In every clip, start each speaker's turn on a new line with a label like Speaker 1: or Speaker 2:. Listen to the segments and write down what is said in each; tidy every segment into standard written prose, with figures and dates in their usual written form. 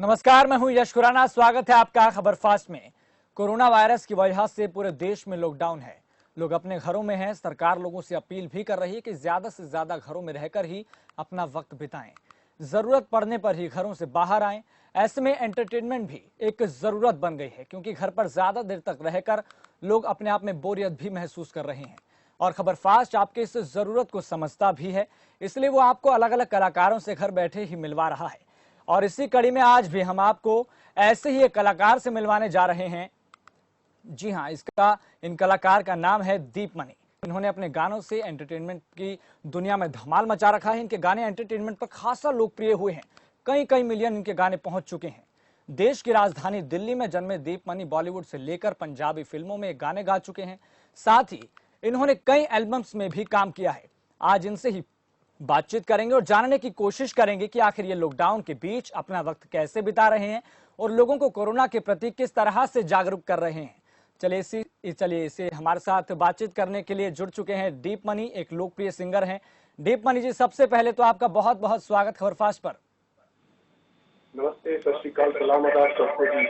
Speaker 1: नमस्कार, मैं हूं यश खुराना। स्वागत है आपका खबर फास्ट में। कोरोना वायरस की वजह से पूरे देश में लॉकडाउन है। लोग अपने घरों में हैं। सरकार लोगों से अपील भी कर रही है कि ज्यादा से ज्यादा घरों में रहकर ही अपना वक्त बिताएं। जरूरत पड़ने पर ही घरों से बाहर आएं। ऐसे में एंटरटेनमेंट भी एक जरूरत बन गई है, क्योंकि घर पर ज्यादा देर तक रहकर लोग अपने आप में बोरियत भी महसूस कर रहे हैं। और खबर फास्ट आपके इस जरूरत को समझता भी है, इसलिए वो आपको अलग अलग कलाकारों से घर बैठे ही मिलवा रहा है। और इसी कड़ी में आज भी हम आपको ऐसे ही एक कलाकार से मिलवाने जा रहे हैं। जी हाँ, इन कलाकार का नाम है दीप मनी। इन्होंने अपने गानों से एंटरटेनमेंट की दुनिया में धमाल मचा रखा है। इनके गाने एंटरटेनमेंट पर खासा लोकप्रिय हुए हैं। कई कई मिलियन इनके गाने पहुंच चुके हैं। देश की राजधानी दिल्ली में जन्मे दीप मनी बॉलीवुड से लेकर पंजाबी फिल्मों में गाने गा चुके हैं। साथ ही इन्होंने कई एल्बम्स में भी काम किया है। आज इनसे ही बातचीत करेंगे और जानने की कोशिश करेंगे कि आखिर ये लॉकडाउन के बीच अपना वक्त कैसे बिता रहे हैं और लोगों को कोरोना के प्रति किस तरह से जागरूक कर रहे हैं। चलिए इसे हमारे साथ बातचीत करने के लिए जुड़ चुके हैं दीप मनी, एक लोकप्रिय सिंगर हैं। दीप मनी जी, सबसे पहले तो आपका बहुत बहुत स्वागत खबरफास्ट पर।
Speaker 2: नमस्ते, सत श्री अकाल, सलाम आदाब सबको जी।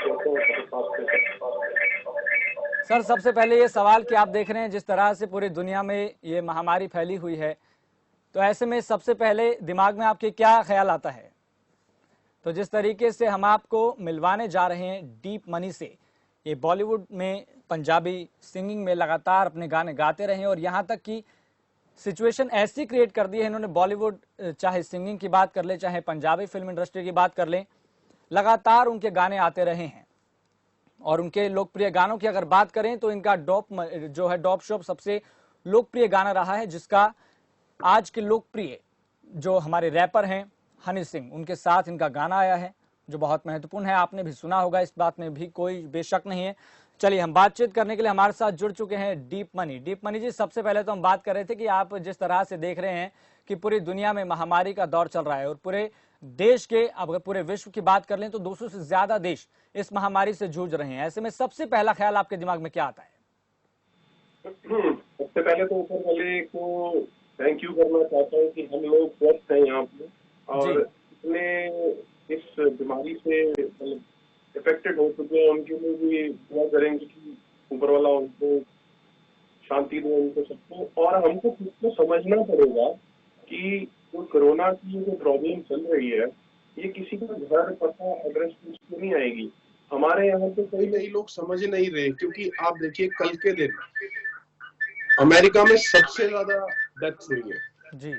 Speaker 1: सर, सबसे पहले ये सवाल कि आप देख रहे हैं जिस तरह से पूरी दुनिया में ये महामारी फैली हुई है, तो ऐसे में सबसे पहले दिमाग में आपके क्या ख्याल आता है? तो जिस तरीके से हम आपको मिलवाने जा रहे हैं दीप मनी से, ये बॉलीवुड में पंजाबी सिंगिंग में लगातार अपने गाने गाते रहे और यहाँ तक कि सिचुएशन ऐसी क्रिएट कर दी है इन्होंने, बॉलीवुड चाहे सिंगिंग की बात कर ले चाहे पंजाबी फिल्म इंडस्ट्री की बात कर लें, लगातार उनके गाने आते रहे हैं। और उनके लोकप्रिय गानों की अगर बात करें तो इनका डॉप शॉप सबसे लोकप्रिय गाना रहा है, जिसका आज के लोकप्रिय जो हमारे रैपर हैं हनी सिंह, उनके साथ इनका गाना आया है जो बहुत महत्वपूर्ण है। आपने भी सुना होगा, इस बात में भी कोई बेशक नहीं है। चलिए, हम बातचीत करने के लिए हमारे साथ जुड़ चुके हैं दीप मनी। दीप मनी जी, सबसे पहले तो हम बात कर रहे थे कि आप जिस तरह से देख रहे हैं कि पूरी दुनिया में महामारी का दौर चल रहा है और पूरे देश के, अगर पूरे विश्व की बात कर लें तो 200 से ज्यादा देश इस महामारी से जूझ रहे हैं। ऐसे में सबसे पहला ख्याल आपके दिमाग में क्या आता है?
Speaker 2: सबसे पहले तो ऊपर वाले को थैंक यू करना चाहता हूँ कि हम लोग स्वस्थ हैं यहाँ पे और इतने इस बीमारी से मतलब इफेक्टेड हो चुके हैं, उनके लिए भी दुआ करेंगे कि ऊपर वाला उनको शांति दे, उनको सबको। और हमको खुद को समझना पड़ेगा कि जो कोरोना की जो प्रॉब्लम चल रही है, ये किसी का घर, पता, एड्रेस कुछ नहीं आएगी। हमारे यहाँ पे कई लोग समझ नहीं रहे, क्योंकि आप देखिए कल के दिन अमेरिका में सबसे ज्यादा डेथ हुई है
Speaker 1: जी।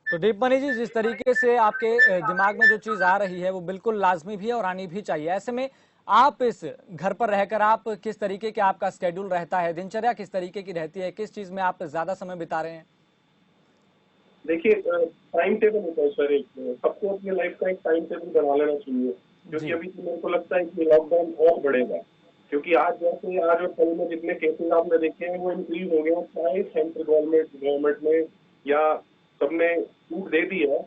Speaker 1: तो दीप मनी जी, जिस तरीके से आपके दिमाग में जो चीज आ रही है वो बिल्कुल लाजमी भी है और आनी भी चाहिए। ऐसे में आप इस घर पर रहकर आप किस तरीके के आपका स्केड्यूल रहता है, दिनचर्या किस तरीके की रहती है, किस चीज में आप ज्यादा समय बिता रहे हैं?
Speaker 2: देखिए, टाइम टेबल होता है सर, एक सबको अपनी लाइफ का एक टाइम टेबल बना लेना चाहिए, क्योंकि अभी तो मेरे को लगता है कि लॉकडाउन और बढ़ेगा। क्योंकि आज जैसे आज और कल में जितने केसेस आपने देखे हैं वो इंक्रीज हो गए हैं, चाहे सेंट्रल गवर्नमेंट ने या सबने छूट दे दी है,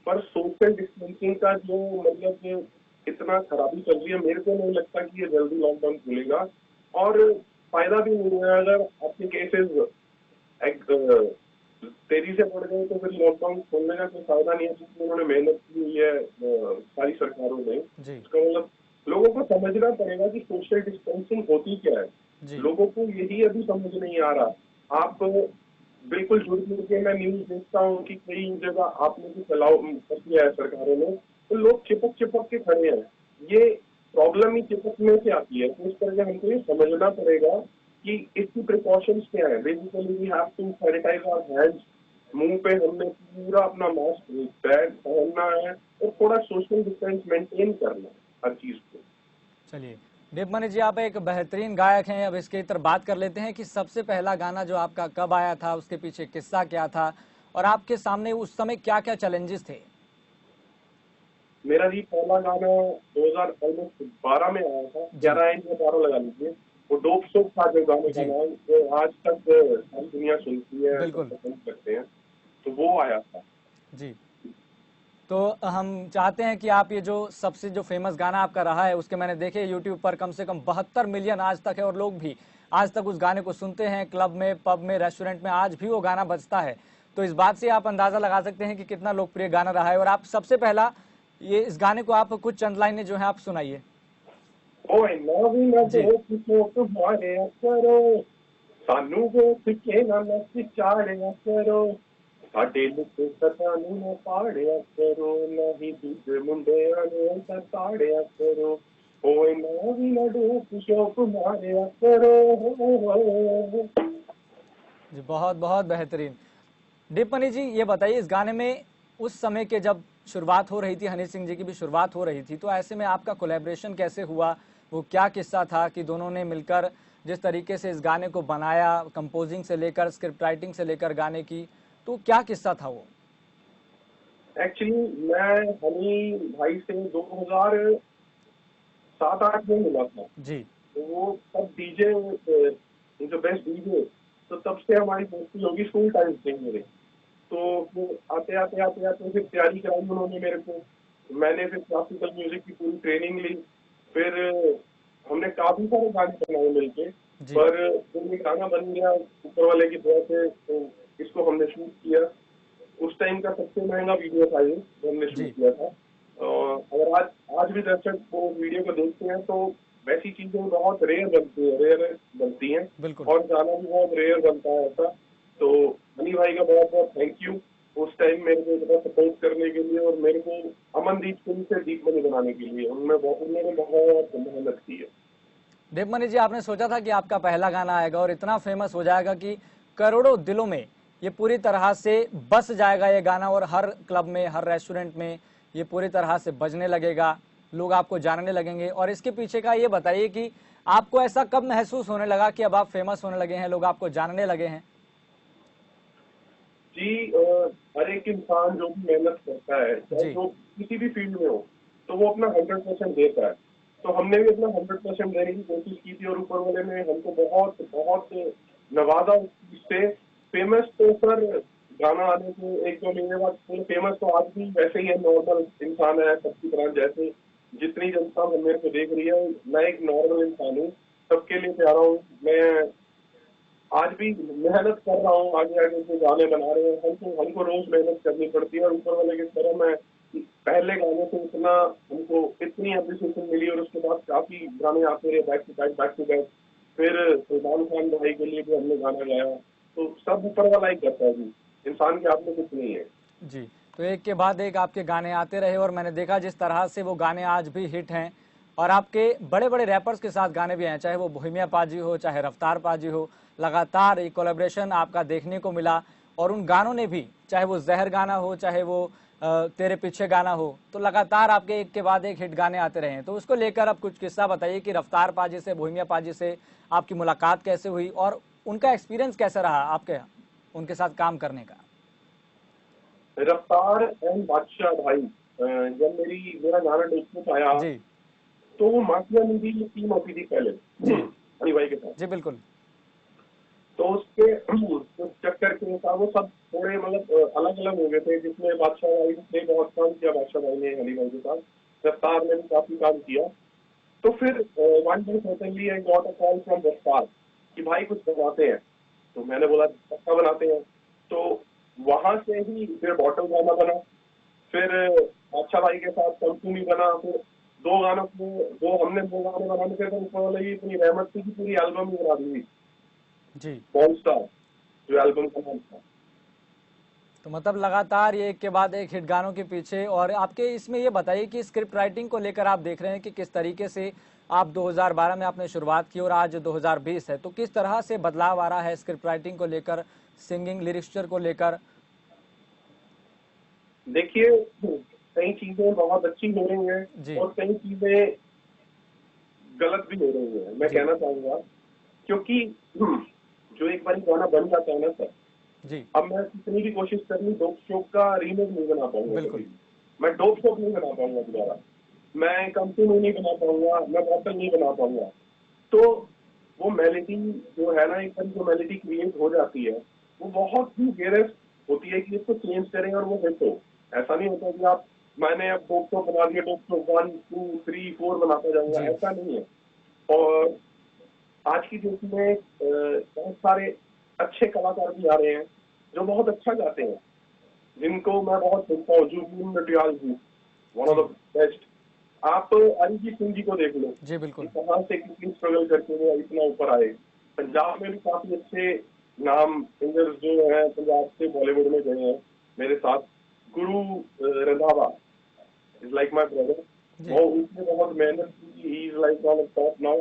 Speaker 2: पर सोशल डिस्टेंसिंग का जो मतलब इतना खराबी चल रही है, मेरे को नहीं लगता कि ये जल्दी लॉकडाउन खुलेगा। और फायदा भी नहीं है अगर आपके केसेस तेजी से बढ़ गए तो फिर लॉकडाउन खोलने का कोई फायदा नहीं है, जिसमें उन्होंने मेहनत की हुई है सारी सरकारों ने। इसका मतलब लोगों को समझना पड़ेगा कि सोशल डिस्टेंसिंग होती क्या है। लोगों को यही अभी समझ नहीं आ रहा। आप बिल्कुल जुड़ जुड़ के मैं न्यूज देखता हूँ कि कई जगह आपने भी फैलाव कर दिया है सरकारों ने, तो लोग चिपक चिपक के खड़े हैं। ये प्रॉब्लम ही चिपकने से आती है। तो इस तरह से हमको ये समझना पड़ेगा कि इसकी प्रिकॉशंस क्या है। Basically we have to sanitise our hands, मुंह पे हमने पूरा अपना मास्क पहनना है और थोड़ा सोशल डिस्टेंस मेंटेन करना है हर चीज को।
Speaker 1: चलिए दीप मनी जी, आप एक बेहतरीन गायक हैं। अब इसके तरफ बात कर लेते हैं कि सबसे पहला गाना जो आपका कब आया था, उसके पीछे किस्सा क्या था और आपके सामने उस समय क्या क्या चैलेंजेस थे?
Speaker 2: मेरा जी पहला गाना 2012 में आया था, 11 इंच में 12 लगा लीजिए। वो डोप सोप था जो गाने का नाम, जो आज तक सारी दुनिया सुनती है, पसंद करते हैं, तो वो आया था
Speaker 1: जी। तो हम चाहते हैं कि आप ये जो सबसे जो फेमस गाना आपका रहा है, उसके मैंने देखे यूट्यूब पर कम से कम 72 मिलियन आज तक है और लोग भी आज तक उस गाने को सुनते हैं, क्लब में, पब में, रेस्टोरेंट में आज भी वो गाना बजता है। तो इस बात से आप अंदाजा लगा सकते हैं कि कितना लोकप्रिय गाना रहा है। और आप सबसे पहला ये इस गाने को आप कुछ चंद लाइनें जो है आप सुनाइए।
Speaker 2: ओए नवी ना देख शोक मारे करो, सानू वेख के ना नच चाड़िया करो, साडे लुके सतानू ना पाड़िया करो, नहीं दूजे मुंडियां ने सताड़िया करो, ओए नवी ना देख शोक मारे करो।
Speaker 1: जी बहुत बहुत बेहतरीन। दीपमणि जी ये बताइए, इस गाने में उस समय के जब शुरुआत हो रही थी, हनी सिंह जी की भी शुरुआत हो रही थी, तो ऐसे में आपका कोलैबोरेशन कैसे हुआ? वो क्या किस्सा था कि दोनों ने मिलकर जिस तरीके से इस गाने को बनाया, कंपोजिंग से लेकर स्क्रिप्ट राइटिंग से लेकर गाने की, तो क्या किस्सा था वो?
Speaker 2: एक्चुअली मैं हनी भाई से 2007-8 में मिला था
Speaker 1: जी।
Speaker 2: तो वो तब डीजे, जो बेस्ट डीजे, तो तब से हमारी दोस्ती होगी स्कूल टाइम से मेरे। तो वो आते आते आते आते फिर तैयारी कराई उन्होंने मेरे को, मैंने फिर क्लासिकल म्यूजिक की पूरी ट्रेनिंग ली, फिर हमने काफी सारे गाने बनाए मिलके, पर जब ये गाना बन गया ऊपर वाले की दुआ से, तो इसको हमने शूट किया। उस टाइम का सबसे महंगा वीडियो था ये जो हमने शूट किया था। अगर आज भी दर्शक वो वीडियो को देखते हैं तो वैसी चीजें बहुत रेयर बनती हैं और गाना भी बहुत रेयर बनता है ऐसा। तो हनी भाई का बहुत बहुत थैंक यू उस टाइम मेरे को इतना सपोर्ट करने के लिए और मेरे को अमनदीप सिंह से दीपमणि बनाने के लिए उन्होंने बहुत मेहनत की है।
Speaker 1: दीपमणि जी, आपने सोचा था कि आपका पहला गाना आएगा और इतना फेमस हो जाएगा कि करोड़ों दिलों में ये पूरी तरह से बस जाएगा ये गाना, और हर क्लब में, हर रेस्टोरेंट में ये पूरी तरह से बजने लगेगा, लोग आपको जानने लगेंगे? और इसके पीछे का ये बताइए कि आपको ऐसा कब महसूस होने लगा कि अब आप फेमस होने लगे हैं, लोग आपको जानने लगे हैं?
Speaker 2: जी, हर एक इंसान जो भी मेहनत करता है, चाहे जो किसी भी फील्ड में हो, तो वो अपना 100% देता है। तो हमने भी अपना 100% देने की कोशिश की थी और ऊपर वाले ने हमको बहुत बहुत नवाजा इससे। फेमस तो सर गाना आने के 1-2 महीने बाद फेमस तो आज भी वैसे ही है, नॉर्मल इंसान है सबकी तरह। जैसे जितनी जनता मेरे को देख रही है, मैं एक नॉर्मल इंसान हूँ, सबके लिए प्यारा हूँ। मैं आज भी मेहनत कर रहा हूँ, आगे आगे जो गाने बना रहे हैं हमको रोज मेहनत करनी पड़ती है। और ऊपर वाले की तरह मैं पहले गाने से हमको इतनी अप्रिसिएशन मिली और उसके बाद काफी गाने आते रहे बैक टू बैक। फिर सलमान खान भाई के लिए भी हमने गाना गाया। तो सब ऊपर वाला ही करता है जी, इंसान के हाथ में कुछ नहीं है
Speaker 1: जी। तो एक के बाद एक आपके गाने आते रहे और मैंने देखा जिस तरह से वो गाने आज भी हिट हैं, और आपके बड़े बड़े रैपर्स के साथ गाने भी हैं, चाहे वो बोहेमिया पाजी हो, चाहे रफ्तार पाजी हो, लगातार एक कोलैबोरेशन आपका देखने को मिला। और उन गानों ने भी, चाहे वो जहर गाना हो, चाहे वो तेरे पीछे गाना हो, तो लगातार आपके एक के बाद एक हिट गाने आते रहे हैं। तो उसको लेकर अब कुछ किस्सा बताइए कि रफ्तार पाजी से, बोहेमिया पाजी से आपकी मुलाकात कैसे हुई और उनका एक्सपीरियंस कैसा रहा आपके उनके साथ काम करने का?
Speaker 2: रफ्तार एंड बादशाह भाई, जब मेरा गाना डेस्क में आया तो वो माफिया मूवी की टीम होती थी पहले हनी भाई के साथ।
Speaker 1: जी बिल्कुल।
Speaker 2: तो उसके चक्कर के साथ वो सब थोड़े मतलब अलग अलग हो गए थे, जिसमें बादशाह भाई ने बहुत काम किया, बादशाह भाई ने हनी भाई के साथ, रफ्तार ने भी काफी काम किया। तो फिर one day suddenly I got a call from रफ्तार कि भाई कुछ बनाते हैं। तो मैंने बोला पक्का बनाते हैं। तो वहां से ही फिर बॉटल गाना बना, फिर बादशाह भाई के साथ कंपनी बना, फिर दो गाने बनाने के ऊपर वाले इतनी रहमत थी कि पूरी एल्बम ही बना दी
Speaker 1: जी,
Speaker 2: स्टार जो एल्बम का नाम था।
Speaker 1: तो मतलब लगातार ये एक के बाद एक हिट गानों के पीछे। और आपके इसमें ये बताइए कि स्क्रिप्ट राइटिंग को लेकर आप देख रहे हैं कि किस तरीके से आप 2012 में आपने शुरुआत की और आज 2020 है, तो किस तरह से बदलाव आ रहा है स्क्रिप्ट राइटिंग को लेकर, सिंगिंग लिरिक्चर को लेकर?
Speaker 2: देखिए, कई चीजें बहुत अच्छी हो रही हैं और कई चीजें गलत भी हो रही हैं, मैं कहना चाहूंगा। क्योंकि जो एक बार गाना बन जाता है ना सर,
Speaker 1: जी,
Speaker 2: अब मैं कितनी भी कोशिश कर लूं डोप शोप का रीमेक नहीं बना पाऊंगा।
Speaker 1: बिल्कुल।
Speaker 2: मैं डोप शोप नहीं बना पाऊंगा दोबारा, मैं कंटिन्यू नहीं बना पाऊंगा, मैं बॉटल नहीं बना पाऊंगा। तो वो मेलेडी जो है ना, एक बार जो मेलेडी क्रिएट हो जाती है वो बहुत ही गहरे होती है कि इसको चेंज करें और वो हिट हो। ऐसा नहीं होता कि आप मैंने अब डोप शोप बना दिया, डोप शोप 1 2 3 4 बनाता जाऊंगा, ऐसा नहीं है। और आज की डेट में बहुत सारे अच्छे कलाकार भी आ रहे हैं जो बहुत अच्छा गाते हैं, जिनको मैं बहुत सुनता हूँ। जुबिन नटियाल जी, वन ऑफ द बेस्ट। आप अरिजीत सिंह जी को देख लो
Speaker 1: जी, बिल्कुल।
Speaker 2: कहाँ से कितनी स्ट्रगल करके वो इतना ऊपर आए। पंजाब में भी काफी अच्छे नाम सिंगर्स जो हैं पंजाब से बॉलीवुड में गए हैं मेरे साथ। Guru Randhawa is like my brother, वो उसने बहुत मेहनत की, he is like on top now.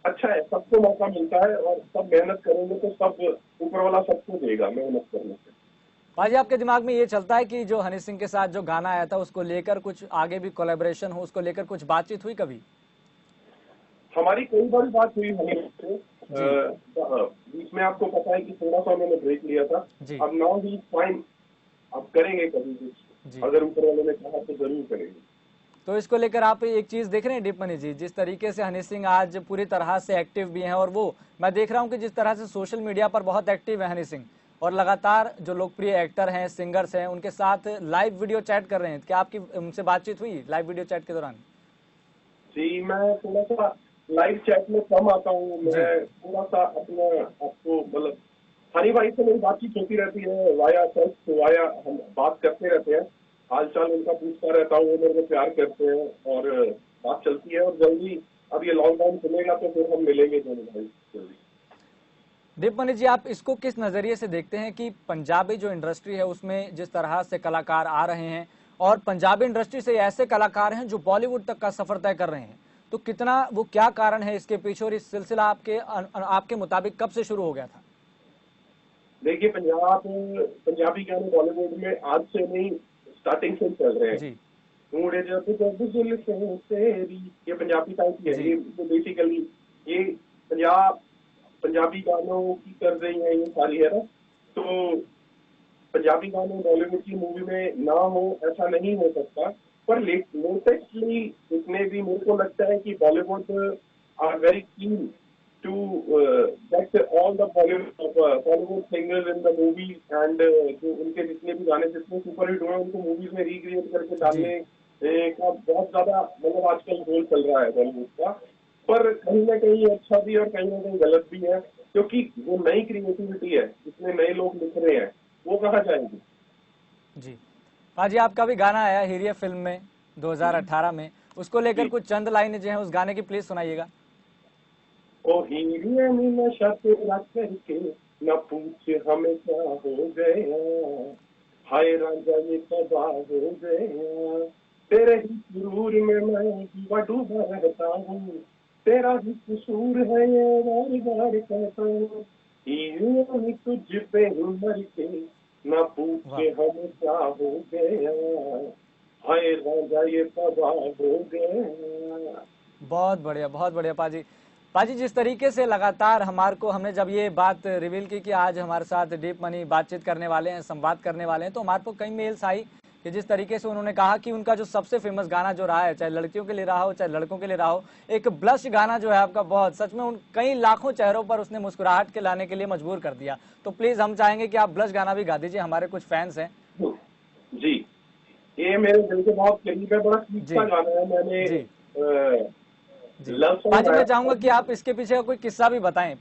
Speaker 2: अच्छा है, सबको मौका मिलता है और सब मेहनत करेंगे तो सब ऊपर वाला सबको देगा मेहनत करने से।
Speaker 1: भाजी, आपके दिमाग में ये चलता है कि जो हनी सिंह के साथ जो गाना आया था उसको लेकर कुछ आगे भी कोलैबोरेशन हो, उसको लेकर कुछ बातचीत हुई कभी?
Speaker 2: हमारी कई बार बात हुई हनी से। बीच में आपको पता है कि थोड़ा सा मैंने ब्रेक लिया था। अब नाउ ही फाइन, अब करेंगे कभी कुछ, अगर ऊपर वाले ने कहा तो जरूर करेंगे।
Speaker 1: तो इसको लेकर आप एक चीज देख रहे हैं दीप मनी जी, जिस तरीके से हनी सिंह आज पूरी तरह से एक्टिव भी हैं, और वो मैं देख रहा हूं कि जिस तरह से सोशल मीडिया पर बहुत एक्टिव है हनी सिंह, और लगातार जो लोकप्रिय एक्टर हैं, सिंगर्स हैं, उनके साथ लाइव वीडियो चैट कर रहे हैं। क्या आपकी उनसे बातचीत हुई लाइव वीडियो चैट के दौरान?
Speaker 2: जी, मैं थोड़ा सा लाइव चैट में कम आता हूँ। मैं थोड़ा सा अपना आपको मतलब हनी भाई से मेरी बातचीत होती रहती है वाया टेक्स्ट, वाया हम बात करते रहते हैं, हाल चाल उनका पूछता रहता हूँ, वो मेरे को प्यार करते हैं और बात चलती है। और जल्दी अब ये लॉकडाउन खुलेगा तो फिर हम मिलेंगे दोनों भाई जल्दी।
Speaker 1: दीप मनी जी, आप इसको किस नजरिए से देखते हैं कि पंजाबी जो इंडस्ट्री है उसमें जिस तरह से कलाकार आ रहे हैं, और पंजाबी इंडस्ट्री से ऐसे कलाकार हैं जो बॉलीवुड तक का सफर तय कर रहे हैं, तो कितना वो क्या कारण है इसके पीछे, और इस सिलसिला आपके मुताबिक कब से शुरू हो गया था?
Speaker 2: देखिए, पंजाबी गाने बॉलीवुड में आज से नहीं, स्टार्टिंग से चल रहे हैं। मुड़े जब जब जुल्फे तेरी, ये पंजाबी टाइप की है। ये बेसिकली ये पंजाबी गानों की कर रही है ये सारी, है ना। तो पंजाबी गाने बॉलीवुड की मूवी में ना हो ऐसा नहीं हो सकता, पर लेटेस्टली जितने भी मेरे को लगता है कि Bollywood are very keen to get all the Bollywood singers in the movies and जो उनके जितने भी गाने जितने सुपर हिट हुए उनको मूवीज में रिक्रिएट करके डालने का बहुत ज्यादा मतलब आजकल रोल चल रहा है बॉलीवुड का। पर कहीं ना कहीं अच्छा भी और कहीं ना कहीं गलत भी है, क्योंकि वो नई क्रिएटिविटी है जिसमें नए लोग लिख रहे हैं, वो कहाँ जाएंगे।
Speaker 1: जी हाँ जी, आपका भी गाना आया हिरिया फिल्म में 2018 में, उसको लेकर कुछ चंद लाइनें जो हैं उस गाने की प्लीज सुनाइएगा।
Speaker 2: ओ हीरिया में नशा तेरा करके न पूछ हमें क्या हो गया, हाय राजा ये तबाह हो गया, तेरे ही सुरूर में मैं डूबा डूबा रहता हूँ, तेरा ही कसूर है ये बार बार कहता हूँ, हीरिया तुझ पे मर के न पूछे हमें क्या हो गया, हाय राजा ये तबाह हो गया।
Speaker 1: बहुत बढ़िया पाजी। पाजी, जिस तरीके से लगातार हमने जब ये बात रिवील की कि आज हमारे साथ डीप मनी बातचीत करने वाले हैं, संवाद करने वाले हैं, तो हमारे को कई मेल्स आई कि जिस तरीके से उन्होंने कहा कि उनका जो सबसे फेमस गाना जो रहा है, चाहे लड़कियों के लिए रहा हो चाहे लड़कों के लिए रहा हो, एक ब्लश गाना जो है आपका, बहुत सच में उन कई लाखों चेहरों पर उसने मुस्कुराहट के लाने के लिए मजबूर कर दिया। तो प्लीज हम चाहेंगे कि आप ब्लश गाना भी गा दीजिए, हमारे कुछ फैंस हैं।
Speaker 2: जी, ये मेरे दिल के बहुत करीब है, बड़ा स्वीट सा गाना है। मैंने
Speaker 1: पाजी, मैं चाहूंगा कि आप इसके पीछे का कोई किस्सा भी बताएं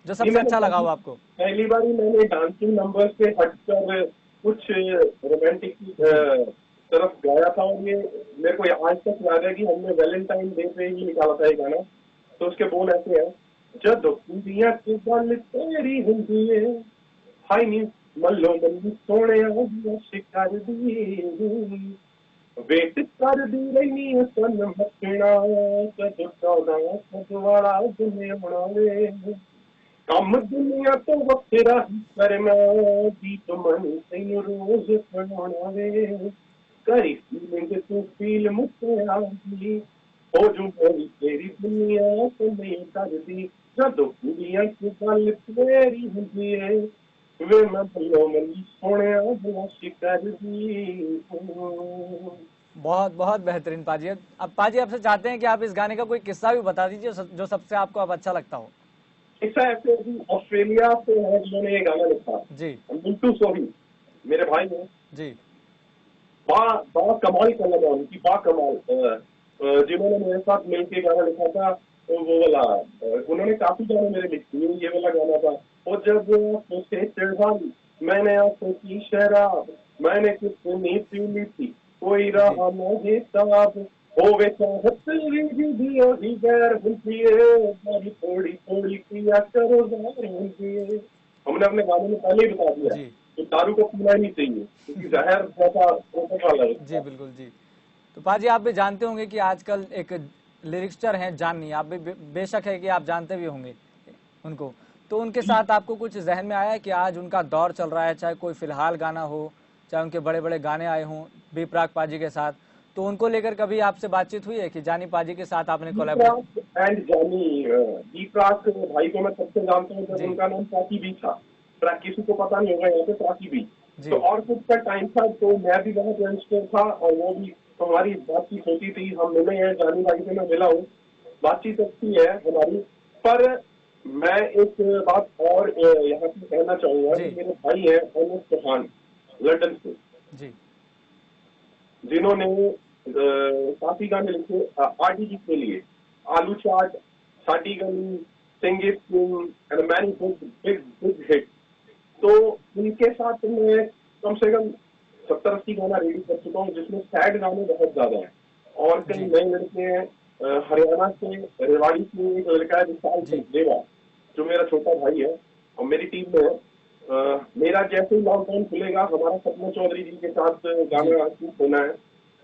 Speaker 1: जो सबसे अच्छा लगा हो आपको।
Speaker 2: पहली बार ही मैंने डांसिंग नंबर से हटकर कुछ रोमांटिक की तरफ गाया था, और ये मेरे को आज तक याद है कि हमने वैलेंटाइन डे पे ही निकाला था ये गाना। तो उसके बोल ऐसे हैं, जब दुनिया की गल तेरी हुंदी है, हाय नी मल्लो मल्ली सोने शिकार दी, वेट कर दी रही सन मचना, कद 14 सजवाड़ा दुनिया बनावे, कम दुनिया तो वखेरा ही करना, दीप मन तेन रोज बनाना वे, करी फीलिंग तू फील मुझसे आगी, हो जू मेरी तेरी दुनिया तो नहीं कर दी, जब दुनिया की गल तेरी हुंदी है, वे मैं भलो मल्ली सोने बला शिकार दी।
Speaker 1: बहुत बहुत बेहतरीन पाजी। अब पाजी आपसे चाहते हैं कि आप इस गाने का कोई किस्सा भी बता दीजिए जो सबसे आपको अब अच्छा लगता हो।
Speaker 2: किस्सा ऐसे ऑस्ट्रेलिया से है जिन्होंने ये गाना लिखा
Speaker 1: जी,
Speaker 2: मिंटू सोही मेरे भाई हैं
Speaker 1: जी,
Speaker 2: बा कमाल का लगा उनकी, बा कमाल, जिन्होंने मेरे साथ मिलकर गाना लिखा था। तो वो वाला उन्होंने काफी गाने मेरे लिखे हुए, ये वाला गाना था। और जब उसे चढ़ा मैंने आंखों की शराब, मैंने कितनी पी ली थी, कोई रहा मुझे तब, होवे चाहत भी गैर होती है, थोड़ी थोड़ी पिया करो गैर होती है। हमने अपने गाने में पहले ही बता दिया कि दारू को पीना ही नहीं चाहिए, क्योंकि जहर जैसा वाला है।
Speaker 1: जी बिल्कुल जी। तो पाजी आप भी जानते होंगे कि आजकल एक लिरिक्सटर हैं जानी, आप भी बेशक है कि आप जानते भी होंगे उनको, तो उनके साथ आपको कुछ जहन में आया है कि आज उनका दौर चल रहा है, चाहे कोई फिलहाल गाना हो, चाहे उनके बड़े बड़े गाने आए हों बी प्राक पाजी के साथ, तो उनको लेकर कभी आपसे बातचीत हुई है कि जानी पाजी के साथ आपने कोलैबोरेट?
Speaker 2: एंड जानी बी प्राक भाई को मैं सबसे जानता हूँ जब उनका नाम प्राकी बी था। किसी को पता नहीं होगा यहाँ पे प्राकी बी। तो और कुछ का टाइम था, तो मैं भी बहुत यंगस्टर था और वो भी, हमारी बातचीत होती थी, हम मिले हैं, जानी भाई से मैं मिला हूँ, बातचीत अच्छी है हमारी। पर मैं एक बात और यहाँ पे कहना चाहूंगा कि मेरे भाई है अनूप चौहान लंदन से, जिन्होंने काफी गाने लिखे आरडीजी के लिए, आलू चाट, साटी गली, sing it and many big big hit. तो इनके साथ मैं कम से कम 70-80 गाना रेडी कर चुका हूँ, जिसमें सैड गाने बहुत ज्यादा हैं। और कई नए लड़के हैं, हरियाणा से रेवाड़ी से एक लड़का है विशाल देवा, जो मेरा छोटा भाई है और मेरी टीम में है। मेरा जैसे ही लॉकडाउन खुलेगा, हमारा सपना चौधरी जी के साथ गाना शूट होना है,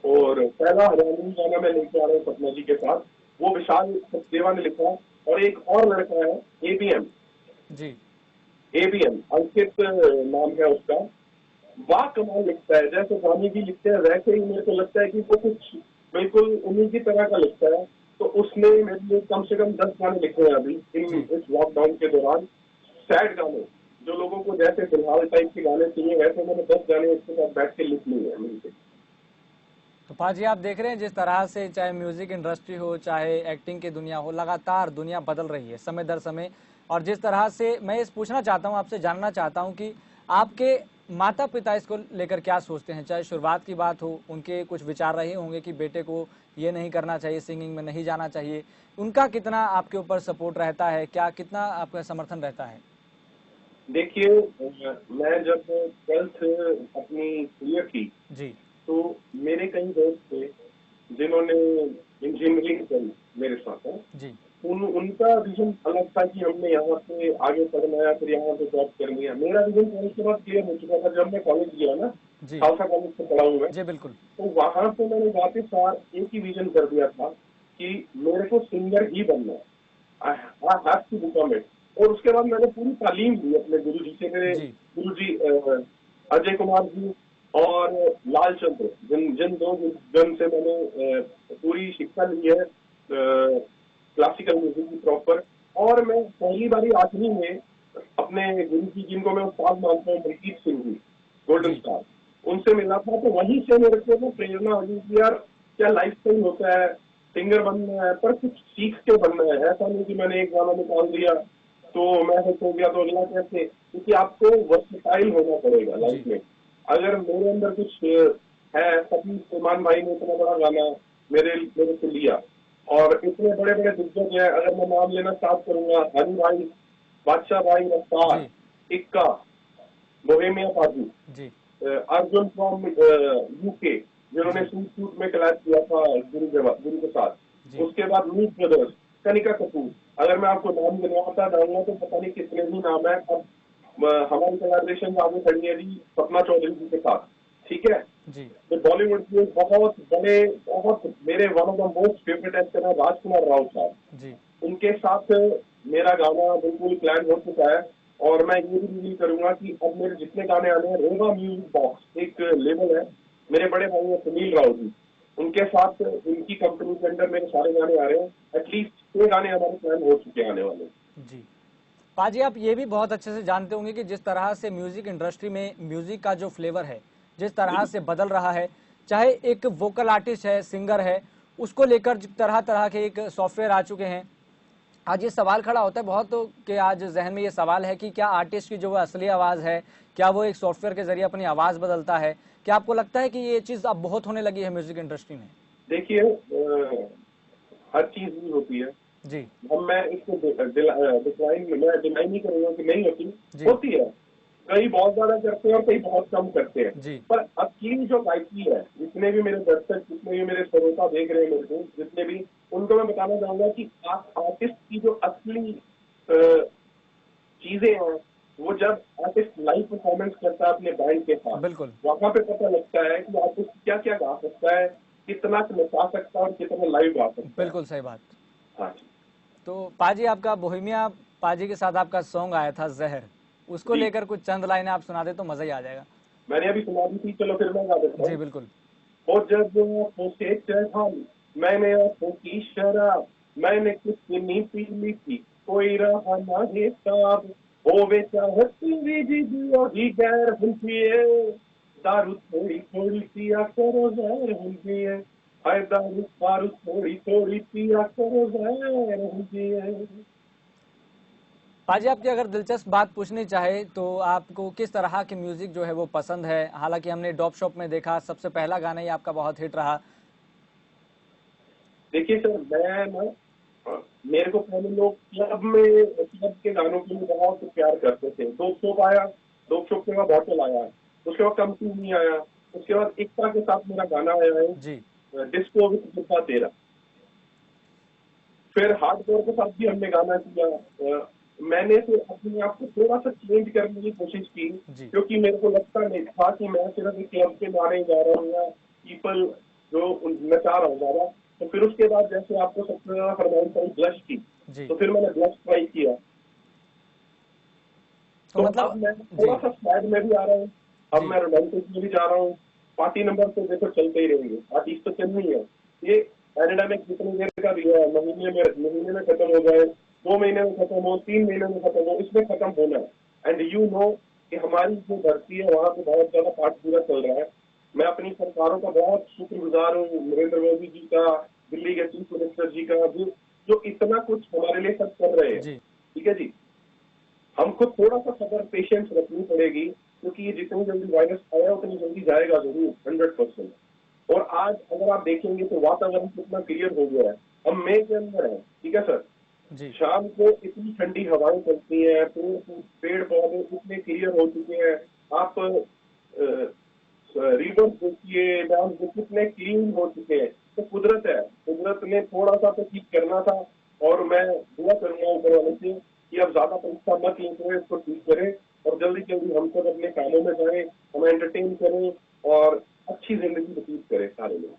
Speaker 2: और पहला हरियाणवी गाना मैं लेके आ रहा हूँ सपना जी के साथ, वो विशाल देवा ने लिखा। और एक और लड़का है एबीएम जी, एबीएम अंकित नाम है उसका, वाह कमाल लिखता है, जैसे गाने भी लिखते हैं वैसे ही मेरे को लगता है कि वो कुछ बिल्कुल उन्हीं की तरह का लिखता है। तो उसने मेरे लिए कम से कम 10 गाने लिखे हैं अभी इस लॉकडाउन के दौरान, सैड गाने, जो लोगों को जैसे फिलहाल टाइप के गाने चाहिए, वैसे मैंने 10 गाने उसके साथ बैठ के लिख लिए हैं मिलकर।
Speaker 1: तो पाजी आप देख रहे हैं जिस तरह से चाहे म्यूजिक इंडस्ट्री हो, चाहे एक्टिंग की दुनिया हो, लगातार दुनिया बदल रही है समय दर समय। और जिस तरह से मैं इस पूछना चाहता हूं, आपसे जानना चाहता हूं कि आपके माता पिता इसको लेकर क्या सोचते हैं? चाहे शुरुआत की बात हो, उनके कुछ विचार रहे होंगे कि बेटे को ये नहीं करना चाहिए, सिंगिंग में नहीं जाना चाहिए, उनका कितना आपके ऊपर सपोर्ट रहता है, क्या कितना आपका समर्थन रहता है?
Speaker 2: देखिए, मैं जब 12th अपनी क्लियर की जी, तो मेरे कई दोस्त थे जिन्होंने इंजीनियरिंग करी मेरे साथ है जी। उनका विजन अलग था कि हमने यहाँ पे आगे पढ़ना है, फिर यहाँ पे जॉब करनी है। मेरा विजन कॉलेज के बाद क्लियर हो चुका था, जब मैं कॉलेज गया ना, खालसा कॉलेज से पढ़ा हूँ मैं जी बिल्कुल। तो वहां पे मैंने जाते सार एक ही विजन कर दिया था कि मेरे को सिंगर ही बनना है, I have to become it. और उसके बाद मैंने पूरी तालीम ली अपने गुरु जी से, मेरे गुरु जी अजय कुमार जी और लाल चंद्र, जिन दो जन से मैंने पूरी शिक्षा ली है क्लासिकल म्यूजिक की प्रॉपर। और मैं पहली बारी 8वीं में अपने गुरु जी, जिनको मैं उस्ताद मानता हूँ, बलजीत सिंह जी गोल्डन स्टार, उनसे मिला था। तो वहीं से मेरे को प्रेरणा हुई कि यार क्या लाइफ स्टाइल होता है, सिंगर बनना है पर कुछ सीख के बनना है। ऐसा नहीं कि मैंने एक गाना निकाल दिया तो मैं हो गया तो अगला कैसे, क्योंकि आपको वर्सटाइल होना पड़ेगा लाइफ में। अगर मेरे अंदर कुछ है, तभी सलमान भाई ने इतना बड़ा गाना मेरे से लिया, और इतने बड़े बड़े दिग्गज हैं, अगर मैं नाम लेना स्टार्ट करूंगा, हनी भाई, बादशाह भाई, रफ्तार, इक्का, बोहेमिया पाजी, अर्जुन फ्रॉम यूके, जिन्होंने सूट में कलैब किया था गुरु के साथ, उसके बाद मीट ब्रदर्स, कनिका कपूर। अगर मैं आपको नाम गिनवाता जाऊंगा तो पता नहीं कितने ही नाम है। अब हमारी कोलैबोरेशन आगे खड़ी है जी सपना चौधरी जी के साथ, ठीक है जी। तो बॉलीवुड के बहुत बड़े, बहुत मेरे one of the most favourite actor है राजकुमार राव साहब जी, उनके साथ मेरा गाना बिल्कुल प्लान हो चुका है। और मैं ये भी रिवील करूंगा कि अब मेरे जितने गाने आने हैं, रेवा म्यूजिक बॉक्स एक लेवल है, मेरे बड़े भाई है सुनील राव जी, उनके साथ उनकी कंपनी के अंदर मेरे सारे गाने आ रहे हैं। एटलीस्ट 6 गाने हमारे प्लान हो चुके हैं आने वाले जी।
Speaker 1: पाजी आप ये भी बहुत अच्छे से जानते होंगे कि जिस तरह से म्यूजिक इंडस्ट्री में म्यूजिक का जो फ्लेवर है जिस तरह से बदल रहा है, चाहे एक वोकल आर्टिस्ट है, सिंगर है, उसको लेकर तरह तरह के एक सॉफ्टवेयर आ चुके हैं। आज ये सवाल खड़ा होता है बहुत के आज जहन में ये सवाल है कि क्या आर्टिस्ट की जो वो असली आवाज़ है, क्या वो एक सॉफ्टवेयर के जरिए अपनी आवाज़ बदलता है? क्या आपको लगता है कि ये चीज़ अब बहुत होने लगी है म्यूजिक इंडस्ट्री में?
Speaker 2: देखिए, हर चीज़ भी होती है
Speaker 1: जी।
Speaker 2: मैं इसको डिनाई नहीं करूंगा कि नहीं होती है। कई बहुत ज्यादा करते हैं और कई बहुत कम करते हैं। पर असली जो गायकी है, जितने भी मेरे दर्शक, जितने भी मेरे श्रोता देख रहे हैं मेरे को, जितने भी, उनको मैं बताना चाहूंगा कि आर्टिस्ट की जो असली चीजें हैं, वो जब आर्टिस्ट लाइव परफॉर्मेंस करता है अपने बैंड के साथ,
Speaker 1: बिल्कुल,
Speaker 2: वहां पे पता लगता है कि आर्टिस्ट क्या क्या गा सकता है, कितना नचा सकता है और कितना लाइव गा सकता है।
Speaker 1: बिल्कुल सही बात।
Speaker 2: हाँ।
Speaker 1: तो पाजी, आपका बोहेमिया पाजी के साथ आपका सॉन्ग आया था जहर, उसको लेकर कुछ चंद लाइनें आप सुना दे तो मजा ही आ जाएगा।
Speaker 2: मैंने अभी सुना दी थी, चलो फिर मैं गा देता हूँ।
Speaker 1: जी बिल्कुल।
Speaker 2: और जब से चढ़ा मैंने आंखों की शराब, मैंने कुछ नहीं पी ली थी, कोई रहा ना हिसाब, होवे चाहत भी जिद और गैर हुई है, दारू थोड़ी थोड़ी पिया करो जहर हुई है, हाय दारू दारू थोड़ी थोड़ी पिया करो जहर हुई है।
Speaker 1: पाजी, आपकी अगर दिलचस्प बात पूछनी चाहे तो आपको किस तरह की म्यूजिक जो है वो पसंद है? हालांकि हमने डॉप शॉप में देखा, सबसे पहला गाना ही आपका बहुत हिट रहा।
Speaker 2: देखिए सर, मैं ना, मेरे को पहले लोग क्लब के गानों के लिए बहुत प्यार करते थे। डोप शॉप आया, डोप शॉप के बाद बॉटल आया, उसके बाद कम टू मी आया, उसके बाद एकता के साथ मेरा गाना आया है डिस्को विद गुड्डा तेरा। फिर हार्डकोर के साथ भी हमने गाना किया। मैंने फिर अपने आप को थोड़ा सा चेंज करने की कोशिश की, क्योंकि मेरे को लगता नहीं था कि मैं सिर्फ एक क्लब के गाने जा रहा हूँ या पीपल जो नचा रहा हूँ ज्यादा। तो फिर उसके बाद जैसे आपको सबसे ज्यादा फरमाइश आई ब्लश की, तो फिर मैंने ब्लश ट्राई किया। तो मतलब अब मैं थोड़ा सा सैड में भी आ रहा हूँ, अब मैं रोमांटिक में भी जा रहा हूँ। पार्टी नंबर तो देखो चलते ही रहेंगे, पार्टी तो चलनी है। ये पैराडाइम कितनी देर का भी है, महीने में खत्म हो जाए, 2 महीने में खत्म हो, 3 महीने में खत्म हो, इसमें खत्म होना है। एंड यू नो कि हमारी जो धरती है वहां पे बहुत ज्यादा पार्ट पूरा चल रहा है। मैं अपनी सरकारों का बहुत शुक्रगुजार हूँ, नरेंद्र मोदी जी का, दिल्ली के चीफ मिनिस्टर जी का, जो इतना कुछ हमारे लिए सब कर रहे हैं। ठीक है जी, हमको थोड़ा सा सबर पेशेंस रखनी पड़ेगी, क्योंकि ये जितनी जल्दी वायरस आया उतनी जल्दी जाएगा जरूर, 100%। और आज अगर आप देखेंगे तो वातावरण कितना क्लियर हो गया है। हम मई के अंदर है, ठीक है सर, शाम को इतनी ठंडी हवाएं चलती है, पेड़ पौधे इतने क्लियर हो चुके हैं। आप रिवर देखिए, डैम कितने क्लीन हो चुके हैं। तो कुदरत है, कुदरत ने थोड़ा सा तो ठीक करना था। और मैं दुआ करूंगा ऊपर वाले से कि अब ज्यादा परीक्षा मत लेकर इसको ठीक करें और जल्दी जल्दी हम सब अपने कामों में जाएं, हम एंटरटेन करें और अच्छी जिंदगी व्यतीत करें सारे लोग।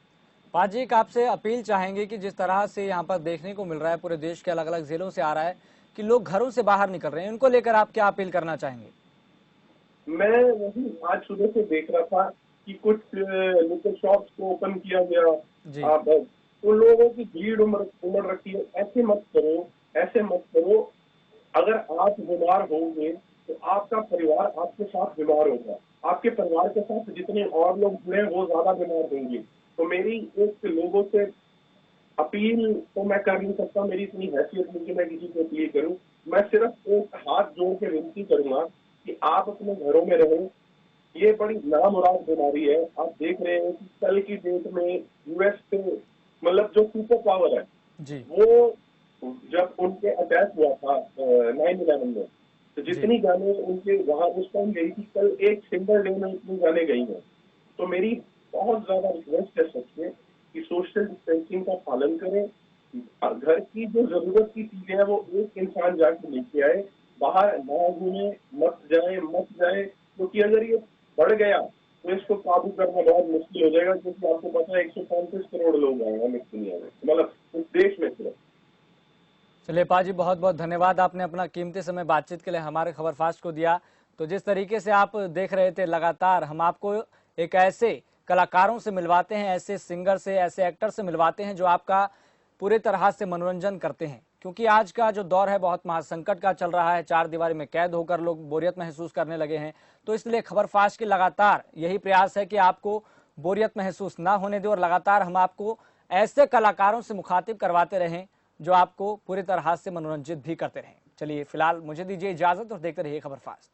Speaker 1: पाजी, एक आपसे अपील चाहेंगे कि जिस तरह से यहाँ पर देखने को मिल रहा है, पूरे देश के अलग अलग जिलों से आ रहा है कि लोग घरों से बाहर निकल रहे हैं, उनको लेकर आप क्या अपील करना चाहेंगे?
Speaker 2: मैं वही आज सुबह से देख रहा था कि कुछ लोकल शॉप्स को ओपन किया गया। तो लोगों की भीड़ उमड़ रखी है। ऐसे मत करो, ऐसे मत करो। अगर आप बीमार होंगे तो आपका परिवार आपके साथ बीमार होगा, आपके परिवार के साथ जितने और लोग जुड़े हैं वो ज्यादा बीमार होंगे। तो मेरी एक लोगों से अपील तो मैं कर नहीं सकता, मेरी इतनी हैसियत नहीं कि मैं किसी को अपील करूं। मैं सिर्फ एक हाथ जोड़ के विनती करूंगा कि आप अपने घरों में रहें। ये बड़ी नामुराद बीमारी है। आप देख रहे हैं कि कल की डेट में यूएस पे, मतलब जो सुपर पावर है, वो जब उनके अटैक हुआ था 9/11 में, तो जितनी गाने उनके वहां उस टाइम गई थी, कल एक सिंगल डे में इतनी गाने गई हैं। तो मेरी बहुत ज्यादा रिक्वेस्ट है सबसे कि सोशल डिस्टेंसिंग का पालन करें। घर की जो जरूरत की चीजें हैं वो एक इंसान जाके लेके आए, बाहर ना घूमे, मत जाए, क्योंकि अगर ये बढ़ गया तो इसको काबू करना बहुत मुश्किल हो जाएगा, क्योंकि आपको पता है 135 करोड़ लोग आए हैं इस दुनिया में, मतलब इस देश में सिर्फ।
Speaker 1: चलिए पाजी, बहुत बहुत धन्यवाद, आपने अपना कीमती समय बातचीत के लिए हमारे खबरफास्ट को दिया। तो जिस तरीके से आप देख रहे थे, लगातार हम आपको एक ऐसे कलाकारों से मिलवाते हैं, ऐसे सिंगर से, ऐसे एक्टर से मिलवाते हैं जो आपका पूरे तरह से मनोरंजन करते हैं। क्योंकि आज का जो दौर है बहुत महासंकट का चल रहा है, चार दीवारी में कैद होकर लोग बोरियत महसूस करने लगे हैं। तो इसलिए खबरफास्ट की लगातार यही प्रयास है कि आपको बोरियत महसूस ना होने दें और लगातार हम आपको ऐसे कलाकारों से मुखातिब करवाते रहें जो आपको पूरी तरह से मनोरंजित भी करते रहें। चलिए फिलहाल मुझे दीजिए इजाजत और देखते रहिए खबरफास्ट।